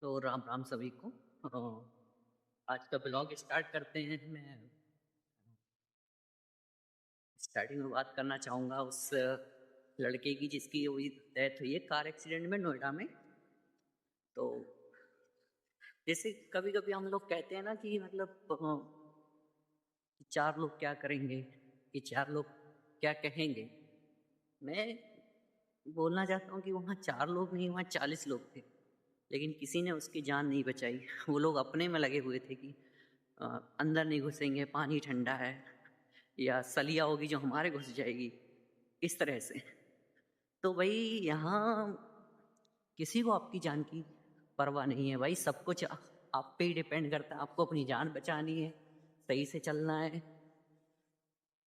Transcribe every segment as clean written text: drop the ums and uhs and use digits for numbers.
तो राम राम सभी को। आज का ब्लॉग स्टार्ट करते हैं। मैं स्टार्टिंग में बात करना चाहूँगा उस लड़के की जिसकी हुई डेथ हुई है कार एक्सीडेंट में नोएडा में। तो जैसे कभी कभी हम लोग कहते हैं ना कि मतलब कि चार लोग क्या करेंगे, कि चार लोग क्या कहेंगे। मैं बोलना चाहता हूँ कि वहाँ चार लोग नहीं, वहाँ 40 लोग थे, लेकिन किसी ने उसकी जान नहीं बचाई। वो लोग अपने में लगे हुए थे कि अ, अंदर नहीं घुसेंगे, पानी ठंडा है, या सलिया होगी जो हमारे घुस जाएगी, इस तरह से। तो भाई यहाँ किसी को आपकी जान की परवाह नहीं है भाई। सब कुछ आप पे ही डिपेंड करता है। आपको अपनी जान बचानी है, सही से चलना है।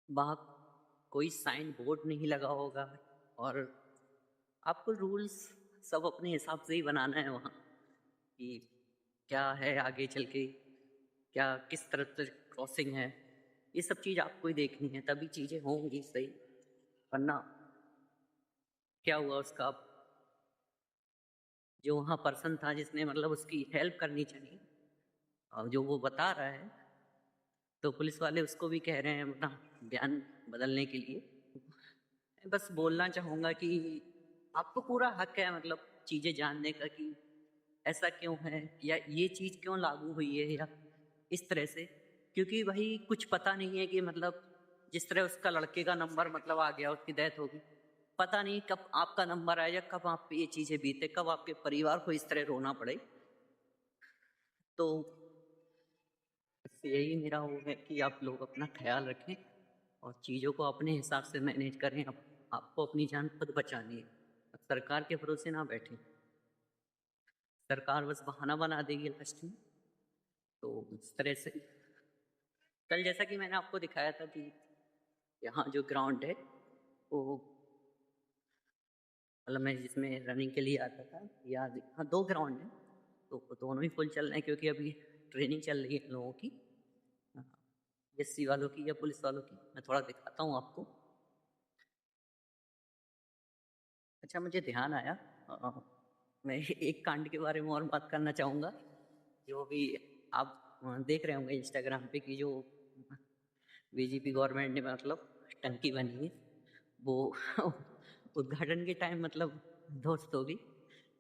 वहाँ कोई साइन बोर्ड नहीं लगा होगा, और आपको रूल्स सब अपने हिसाब से ही बनाना है वहाँ, कि क्या है आगे चल के, क्या किस तरह से क्रॉसिंग है। ये सब चीज़ आपको ही देखनी है, तभी चीज़ें होंगी सही। वरना क्या हुआ उसका, जो वहाँ पर्सन था जिसने मतलब उसकी हेल्प करनी चाहिए, और जो वो बता रहा है, तो पुलिस वाले उसको भी कह रहे हैं अपना बयान बदलने के लिए। मैं बस बोलना चाहूँगा कि आपको पूरा हक है मतलब चीज़ें जानने का, कि ऐसा क्यों है या ये चीज़ क्यों लागू हुई है, या इस तरह से। क्योंकि भाई कुछ पता नहीं है कि मतलब जिस तरह उसका लड़के का नंबर मतलब आ गया, उसकी डेथ होगी, पता नहीं कब आपका नंबर आया, कब आप पे ये चीज़ें बीते, कब आपके परिवार को इस तरह रोना पड़े। तो बस यही मेरा वो है कि आप लोग अपना ख्याल रखें और चीज़ों को अपने हिसाब से मैनेज करें। आपको अपनी जान खुद बचानी है, सरकार के भरोसे ना बैठें। सरकार बस बहाना बना देगी लास्ट में। तो इस तरह से कल जैसा कि मैंने आपको दिखाया था कि यहाँ जो ग्राउंड है वो मतलब मैं जिसमें रनिंग के लिए आता था, या हाँ 2 ग्राउंड हैं, तो वो दोनों ही फुल चल रहे हैं क्योंकि अभी ट्रेनिंग चल रही है लोगों की, एससी वालों की या पुलिस वालों की। मैं थोड़ा दिखाता हूँ आपको। अच्छा, मुझे ध्यान आया, मैं एक कांड के बारे में और बात करना चाहूँगा, जो भी आप देख रहे होंगे इंस्टाग्राम पे, कि जो बीजेपी गवर्नमेंट ने मतलब टंकी बनी है, वो उद्घाटन के टाइम मतलब ध्वस्त होगी।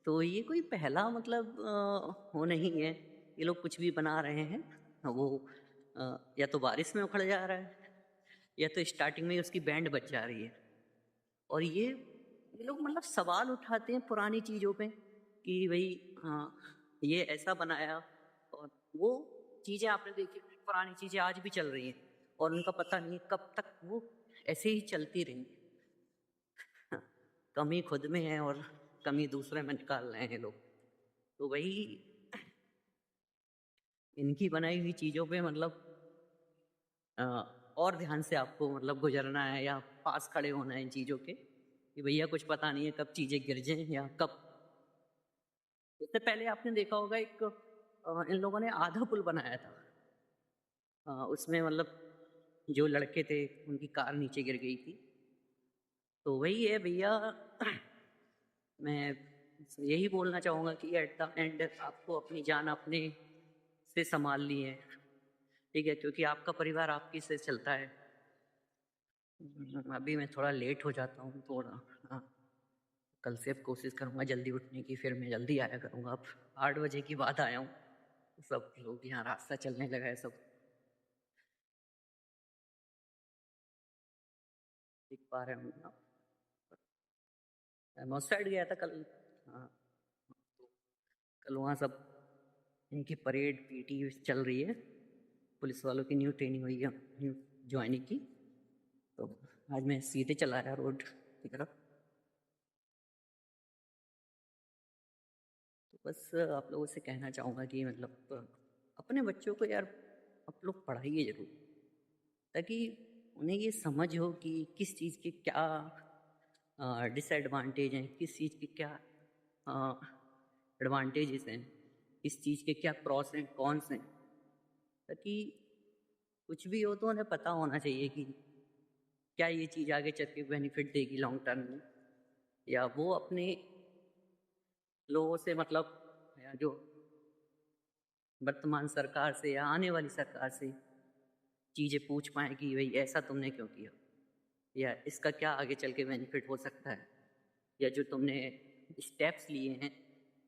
तो ये कोई पहला मतलब वो नहीं है, ये लोग कुछ भी बना रहे हैं। वो या तो बारिश में उखड़ जा रहा है, या तो स्टार्टिंग में ही उसकी बैंड बज जा रही है। और ये लोग मतलब सवाल उठाते हैं पुरानी चीज़ों पे, कि भाई हाँ ये ऐसा बनाया, और वो चीज़ें आपने देखी, पुरानी चीज़ें आज भी चल रही हैं, और उनका पता नहीं कब तक वो ऐसे ही चलती रहेंगी। कमी खुद में है और कमी दूसरे में निकाल रहे हैं लोग। तो वही इनकी बनाई हुई चीज़ों पे मतलब अ, और ध्यान से आपको मतलब गुजरना है, या पास खड़े होना है इन चीज़ों के, कि भैया कुछ पता नहीं है कब चीज़ें गिर जाएं या कब। इससे पहले आपने देखा होगा एक इन लोगों ने आधा पुल बनाया था। उसमें मतलब जो लड़के थे उनकी कार नीचे गिर गई थी। तो वही है भैया, मैं यही बोलना चाहूँगा कि एट द एंड आपको अपनी जान अपने से संभालनी है, ठीक है, क्योंकि आपका परिवार आपकी से चलता है। अभी मैं थोड़ा लेट हो जाता हूँ थोड़ा, हाँ, कल से अब कोशिश करूँगा जल्दी उठने की, फिर मैं जल्दी आया करूँगा। अब 8 बजे की बाद आया हूँ, सब लोग यहाँ रास्ता चलने लगा है, सब दिख पा रहे होंगे आप। मैं उस साइड गया था कल। हाँ, कल वहाँ सब इनकी परेड पीटी चल रही है, पुलिस वालों की न्यू ट्रेनिंग हुई है, न्यू ज्वाइनिंग की। तो आज मैं सीधे चला आया रोड की तरफ। तो बस आप लोगों से कहना चाहूँगा कि मतलब अपने बच्चों को यार आप लोग पढ़ाइए ज़रूर, ताकि उन्हें ये समझ हो कि किस चीज़ के क्या डिसएडवांटेज हैं, किस चीज़ के क्या एडवांटेजेस हैं, इस चीज़ के क्या प्रॉस हैं कॉन्स हैं। ताकि कुछ भी हो तो उन्हें पता होना चाहिए कि क्या ये चीज़ आगे चल के बेनिफिट देगी लॉन्ग टर्म में, या वो अपने लोगों से मतलब, या जो वर्तमान सरकार से या आने वाली सरकार से चीज़ें पूछ पाएँ कि भाई ऐसा तुमने क्यों किया, या इसका क्या आगे चल के बेनिफिट हो सकता है, या जो तुमने स्टेप्स लिए हैं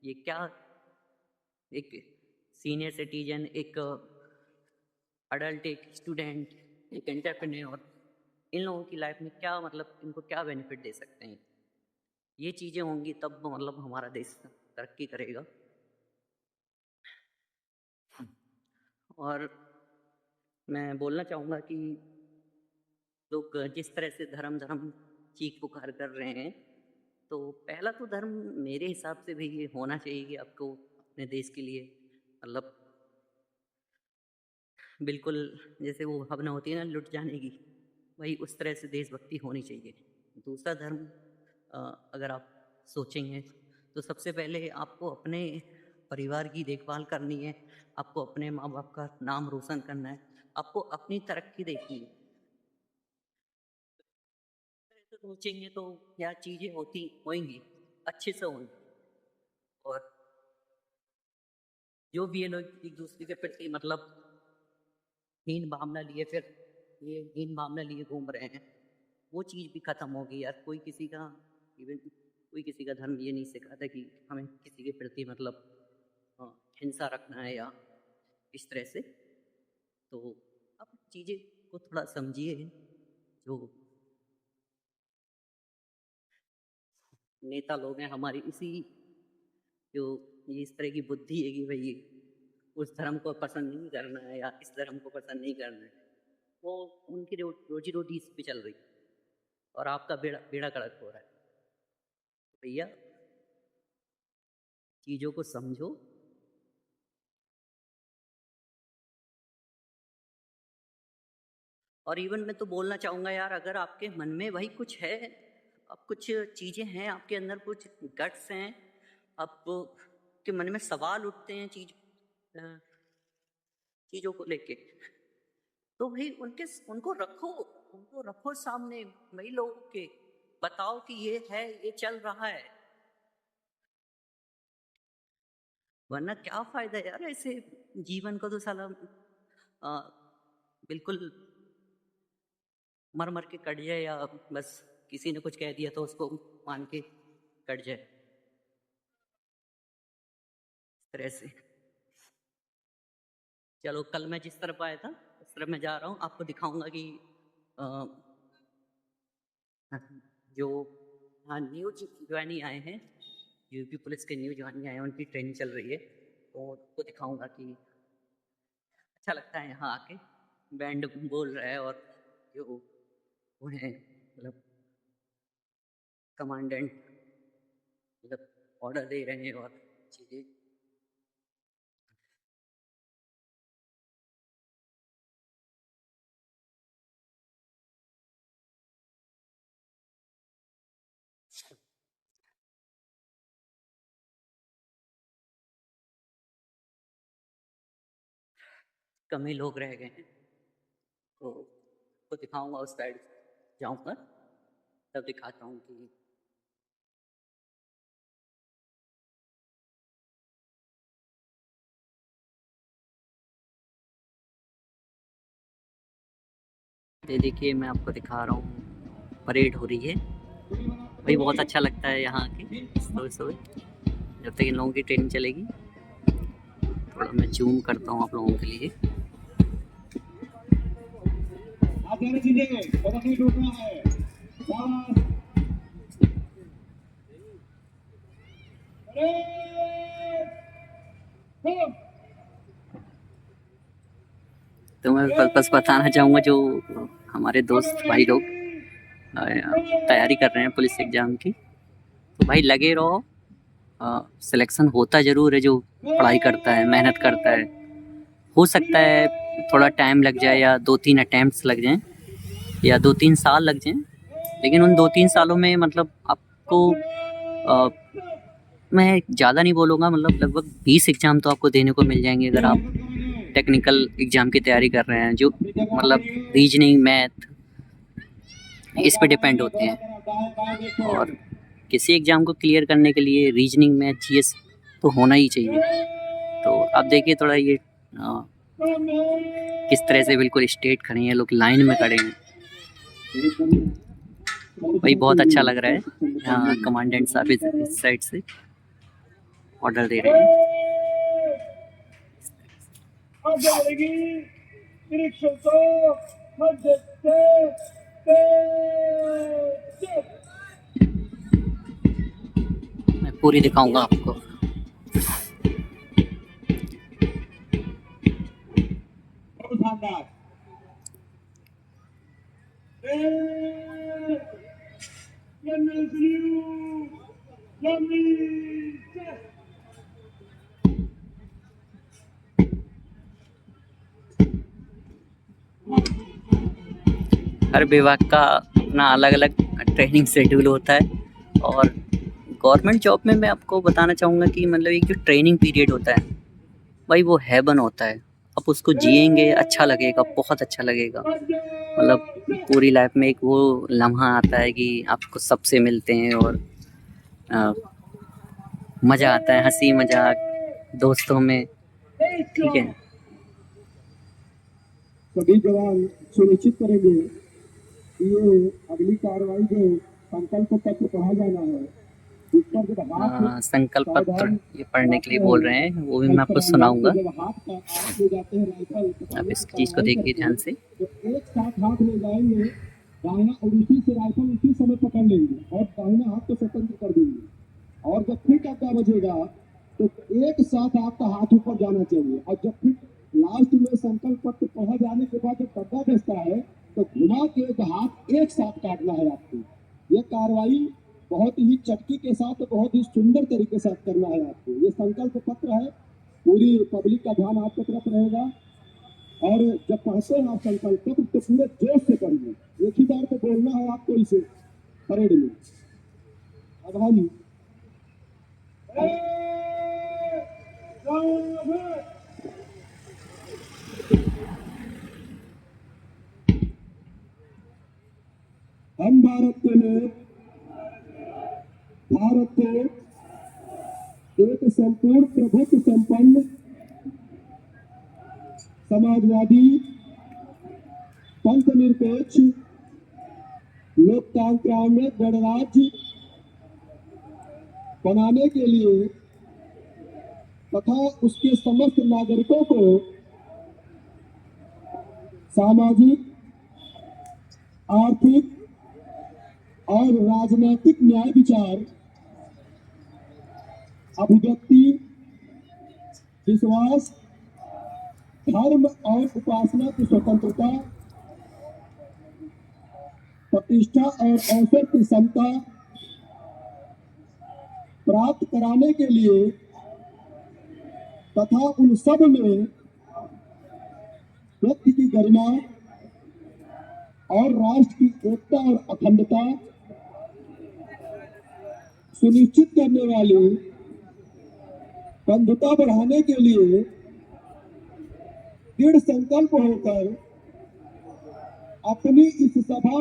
ये क्या एक सीनियर सिटीजन, एक अडल्ट, एक स्टूडेंट, एक एंटरप्रेन्योर, इन लोगों की लाइफ में क्या मतलब इनको क्या बेनिफिट दे सकते हैं। ये चीज़ें होंगी तब मतलब हमारा देश तरक्की करेगा। और मैं बोलना चाहूँगा कि लोग जिस तरह से धर्म धर्म चीख पुकार कर रहे हैं, तो पहला तो धर्म मेरे हिसाब से भी ये होना चाहिए कि आपको अपने देश के लिए मतलब बिल्कुल जैसे वो भावना होती है ना लुट जाने की, वही उस तरह से देशभक्ति होनी चाहिए। दूसरा धर्म अगर आप सोचेंगे तो सबसे पहले आपको अपने परिवार की देखभाल करनी है, आपको अपने माँ बाप का नाम रोशन करना है, आपको अपनी तरक्की देखनी है। ऐसे सोचेंगे तो क्या चीज़ें होती होंगी, अच्छे से होंगी। और जो भी ये लोग एक दूसरे के प्रति मतलब हीन भावना लिए फिर ये हीन भावना लिए घूम रहे हैं, वो चीज़ भी खत्म होगी यार। कोई किसी का इवन कोई किसी का धर्म ये नहीं सिखाता कि हमें किसी के प्रति मतलब हिंसा रखना है या इस तरह से। तो आप चीज़ें को थोड़ा समझिए, जो नेता लोग हैं हमारी इसी जो ये इस तरह की बुद्धि है कि भाई उस धर्म को पसंद नहीं करना है या इस धर्म को पसंद नहीं करना है, वो उनकी रोजी रोटी इस पे चल रही है और आपका बेड़ा बेड़ा गर्क हो रहा है। भैया चीज़ों को समझो। और इवन मैं तो बोलना चाहूँगा यार, अगर आपके मन में भाई कुछ है, अब कुछ चीज़ें हैं आपके अंदर, कुछ गट्स हैं, आपके मन में सवाल उठते हैं चीज़ों को लेके, तो भाई उनको रखो सामने, वही लोगों के बताओ कि ये है, ये चल रहा है। वरना क्या फायदा यार ऐसे जीवन का, तो साला बिल्कुल मर मर के कट जाए, या बस किसी ने कुछ कह दिया तो उसको मान के कट जाए इस तरह से। चलो कल मैं जिस तरफ आया था उस तरफ मैं जा रहा हूँ, आपको दिखाऊंगा कि जो हाँ न्यू ज्वाइनी आए हैं, यूपी पुलिस के न्यू ज्वाइनी आए हैं, उनकी ट्रेनिंग चल रही है, तो आपको दिखाऊंगा कि अच्छा लगता है यहाँ आके। बैंड बोल रहा है और जो वो है मतलब कमांडेंट मतलब ऑर्डर दे रहे हैं और चीज़ें। कम ही लोग रह गए हैं, तो आपको दिखाऊंगा उस साइड जाऊँगा तब दिखाता हूँ कि ये देखिए मैं आपको दिखा रहा हूँ परेड हो रही है। भाई बहुत अच्छा लगता है यहाँ आके सुबह सुबह, जब तक इन लोगों की ट्रेनिंग चलेगी। थोड़ा मैं जूम करता हूँ आप लोगों के लिए। तो मैं बस बताना चाहूँगा, जो हमारे दोस्त भाई लोग तैयारी कर रहे हैं पुलिस एग्ज़ाम की, तो भाई लगे रहो। सिलेक्शन होता ज़रूर है, जो पढ़ाई करता है, मेहनत करता है। हो सकता है थोड़ा टाइम लग जाए या 2-3 अटेम्प्ट्स लग जाएँ या 2-3 साल लग जाएँ, लेकिन उन 2-3 सालों में मतलब आपको मैं ज़्यादा नहीं बोलूँगा, मतलब लगभग 20 एग्ज़ाम तो आपको देने को मिल जाएंगे अगर आप टेक्निकल एग्ज़ाम की तैयारी कर रहे हैं, जो मतलब रीजनिंग, मैथ इस पे डिपेंड होते हैं। और किसी एग्ज़ाम को क्लियर करने के लिए रीजनिंग, मैथ, जीएस तो होना ही चाहिए, तो आप देखिए थोड़ा ये किस तरह से बिल्कुल स्ट्रेट खड़े हैं, लोग लाइन में खड़े हैं। भाई बहुत अच्छा लग रहा है। यहाँ कमांडेंट साहब इस साइड से ऑर्डर दे रहे हैं। मैं पूरी दिखाऊंगा आपको। हर विभाग का अपना अलग अलग ट्रेनिंग शेड्यूल होता है। और गवर्नमेंट जॉब में मैं आपको बताना चाहूँगा कि मतलब एक जो ट्रेनिंग पीरियड होता है भाई वो हेवन होता है। आप उसको जिएंगे अच्छा लगेगा, बहुत अच्छा लगेगा। मतलब पूरी लाइफ में एक वो लम्हा आता है कि आपको सबसे मिलते हैं और मज़ा आता है, हंसी मजाक दोस्तों में। ठीक है, सभी जवान सुनिश्चित करेंगे कि ये अगली कार्रवाई जो संकल्प पत्र पढ़ा जाना है, इस पर जब हाथ संकल्प पत्र सावधान ये पढ़ने के लिए बोल रहे हैं, वो भी मैं आपको सुनाऊंगा। जब हाथ का हाथ ले जाते हैं राइफल आप इस चीज़ को देखिए ध्यान से। तो एक साथ हाथ ले जाएंगे दाहिना और उसी से राइफल उसी समय पकड़ लेंगे और दाहिना हाथ को स्वतंत्र कर देंगे। और जब फिर डब्बा बजेगा तो एक साथ आपका हाथ ऊपर जाना चाहिए। और जब फिर लास्ट में संकल्प पत्र पढ़ा जाने के बाद जब डब्बा बजता है तो घुमा के हाथ एक साथ काटना है आपको। यह कार्रवाई बहुत ही चटकी के साथ बहुत ही सुंदर तरीके से करना है आपको। ये संकल्प पत्र है, पूरी पब्लिक का ध्यान आपकी तरफ रहेगा। और जब पढ़ते हैं आप संकल्प पत्र तो पूरे जोश से पढ़िए, एक ही बार तो बोलना है आपको इसे परेड में। अब हम भारत के लोग भारत को एक संपूर्ण प्रभुत्व संपन्न समाजवादी पंथ निरपेक्ष लोकतांत्रिक गणराज्य बनाने के लिए तथा उसके समस्त नागरिकों को सामाजिक, आर्थिक और राजनीतिक न्याय विचार, अभिव्यक्ति, विश्वास, धर्म और उपासना की स्वतंत्रता, प्रतिष्ठा और अवसर की समता प्राप्त कराने के लिए तथा उन सब में व्यक्ति की गरिमा और राष्ट्र की एकता और अखंडता सुनिश्चित करने वाली बंधुता बढ़ाने के लिए दृढ़ संकल्प होकर अपनी इस सभा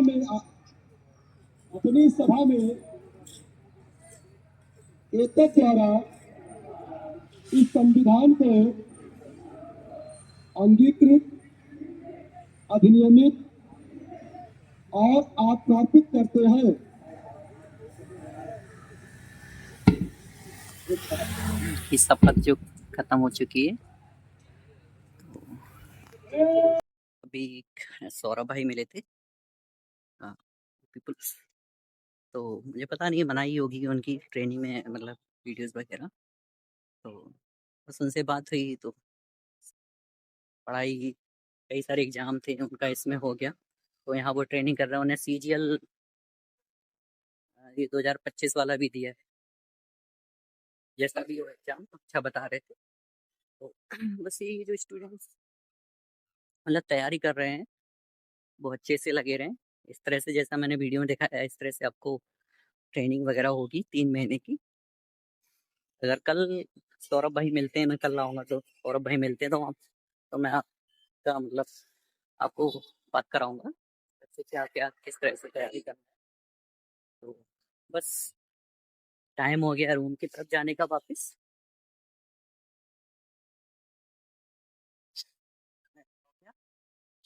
में एकता द्वारा इस संविधान को अंगीकृत, अधिनियमित और आत्मार्पित करते हैं। की शपथ जो खत्म हो चुकी है, अभी सौरभ भाई मिले थे पीपल्स, तो मुझे पता नहीं बनाई होगी उनकी ट्रेनिंग में मतलब वीडियोस वगैरह। तो बस उनसे बात हुई तो पढ़ाई की, कई सारे एग्जाम थे उनका इसमें हो गया, तो यहाँ वो ट्रेनिंग कर रहे हैं। उन्हें CGL ये 2025 वाला भी दिया है। जैसा भी हो एग्जाम अच्छा बता रहे थे। तो बस ये जो स्टूडेंट्स मतलब तैयारी कर रहे हैं वो अच्छे से लगे रहें। इस तरह से जैसा मैंने वीडियो में दिखाया है, इस तरह से आपको ट्रेनिंग वगैरह होगी 3 महीने की। अगर कल सौरभ भाई मिलते हैं, मैं कल आऊँगा तो सौरभ भाई मिलते हैं तो मैं आपका मतलब आपको बात कराऊंगा कैसे क्या क्या किस तरह से तैयारी करना है। तो बस टाइम हो गया रूम की तरफ जाने का वापस।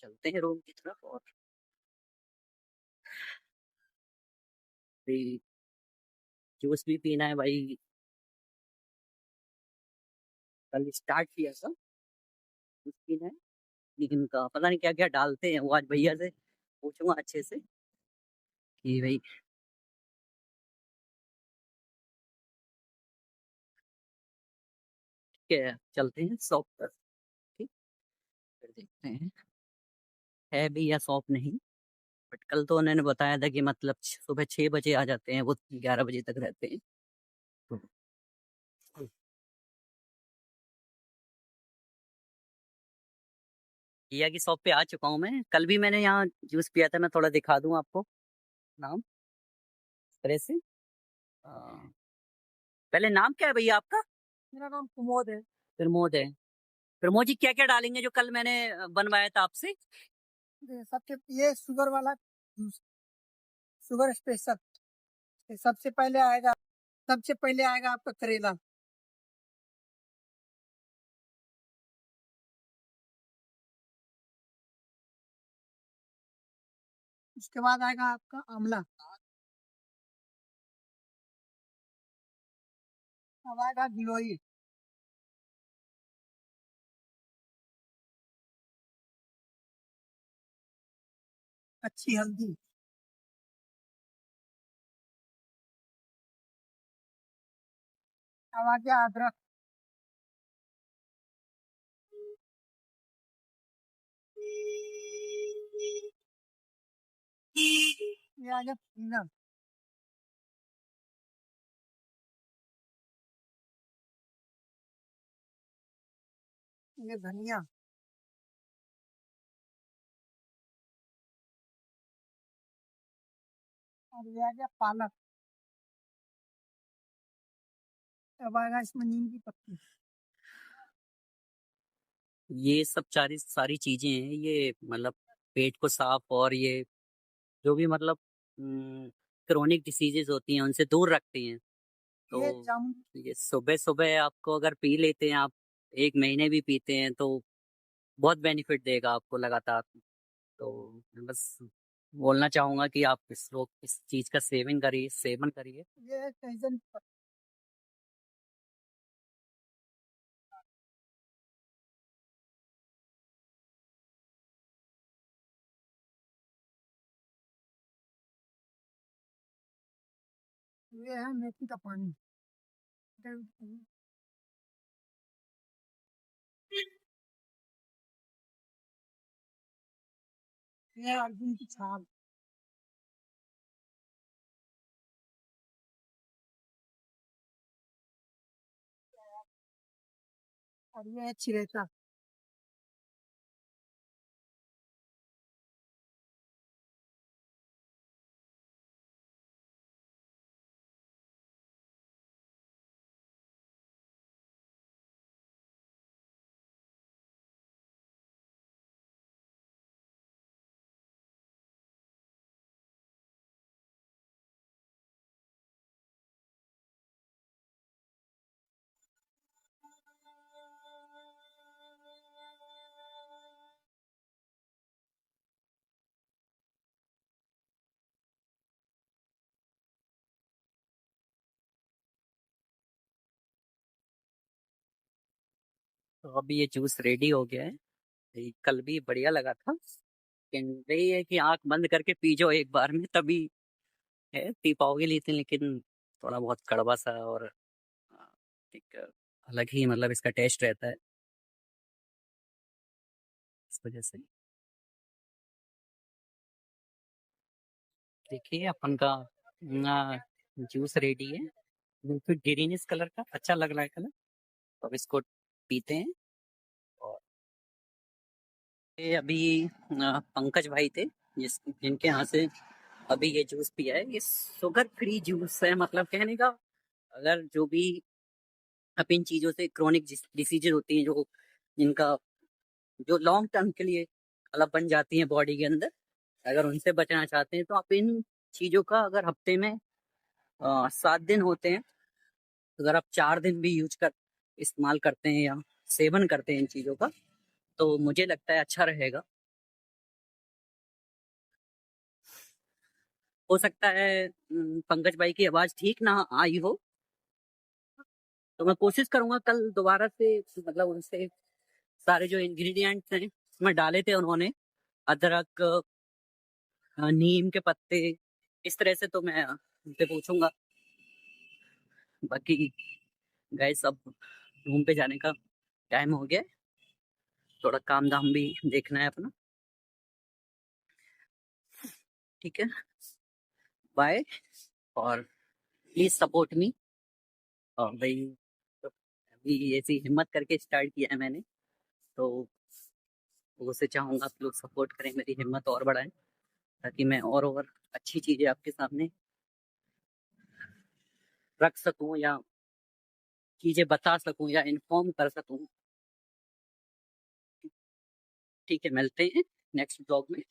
चलते हैं रूम की तरफ और जूस भी पीना है भाई। कल स्टार्ट किया था जूस पीना है, लेकिन का पता नहीं क्या क्या डालते हैं वो, आज भैया से पूछूंगा अच्छे से कि भाई क्या है। चलते हैं शॉप पर, ठीक, फिर देखते हैं है भी या शॉप नहीं। बट कल तो उन्होंने बताया था कि मतलब सुबह 6 बजे आ जाते हैं वो, 11 बजे तक रहते हैं। तो भैया की शॉप पे आ चुका हूँ मैं, कल भी मैंने यहाँ जूस पिया था, मैं थोड़ा दिखा दूँ आपको नाम इस तरह से। अ, पहले नाम क्या है भैया आपका? मेरा नाम कुमोद है। प्रमोद है। प्रमोद जी क्या क्या डालेंगे जो कल मैंने बनवाया था आपसे? सबसे ये शुगर वाला जूस, शुगर स्पेशल। सबसे पहले आएगा, सबसे पहले आएगा आपका करेला। उसके बाद आएगा आपका आंवला। अब आएगा गिलोई। अच्छी हल्दी। अब आ गया अदरक। ये आ गया पुदीना। ये धनिया। और ये आ गया पालक। अब आएगा इसमें नीम की पत्ती। ये सब सारी सारी चीजें हैं, ये मतलब पेट को साफ और ये जो भी मतलब क्रोनिक डिसीजेज होती हैं उनसे दूर रखती हैं। ये तो जामुन। ये सुबह सुबह आपको अगर पी लेते हैं आप, 1 महीने भी पीते हैं तो बहुत बेनिफिट देगा आपको लगातार। तो मैं बस बोलना चाहूंगा कि आप इस चीज का सेवन करिए। ये है सहजन की पत्ती। ये है मेथी का पानी। ये है अर्जुन की छाल। और ये है चिरेता। तो अभी ये जूस रेडी हो गया है। ये कल भी बढ़िया लगा था, लेकिन वही है कि आंख बंद करके पी जाओ एक बार में तभी है पी पाओगे, लेकिन थोड़ा बहुत कड़वा सा और एक अलग ही मतलब इसका टेस्ट रहता है, इस वजह से। देखिए अपन का जूस रेडी है, बिल्कुल ग्रीनिश कलर का अच्छा लग रहा है कलर। तो अब इसको पीते हैं। और ये अभी पंकज भाई थे जिनके यहाँ से अभी ये जूस पिया है, ये शुगर फ्री जूस है, मतलब कहने का अगर जो भी अब इन चीजों से क्रोनिक डिसीजेज होती हैं जो जिनका जो लॉन्ग टर्म के लिए मतलब बन जाती हैं बॉडी के अंदर, अगर उनसे बचना चाहते हैं तो आप इन चीजों का अगर हफ्ते में 7 दिन होते हैं, अगर आप 4 दिन भी इस्तेमाल करते हैं या सेवन करते हैं इन चीजों का, तो मुझे लगता है अच्छा रहेगा। हो सकता है पंकज भाई की आवाज ठीक ना आई हो, तो मैं कोशिश करूंगा कल दोबारा से, मतलब उनसे सारे जो इंग्रेडिएंट्स हैं उसमें डाले थे उन्होंने, अदरक, नीम के पत्ते, इस तरह से, तो मैं उनसे पूछूंगा। बाकी गाइस अब रूम पे जाने का टाइम हो गया है, थोड़ा काम धाम भी देखना है अपना, ठीक है, बाय, और प्लीज सपोर्ट मी। और भाई अभी ऐसी हिम्मत करके स्टार्ट किया है मैंने, तो उसे चाहूंगा आप लोग सपोर्ट करें, मेरी हिम्मत और बढ़ाएं, ताकि मैं और अच्छी चीजें आपके सामने रख सकूं, या चीजें बता सकूं, या इन्फॉर्म कर सकूं। ठीक है, मिलते हैं नेक्स्ट ब्लॉग में।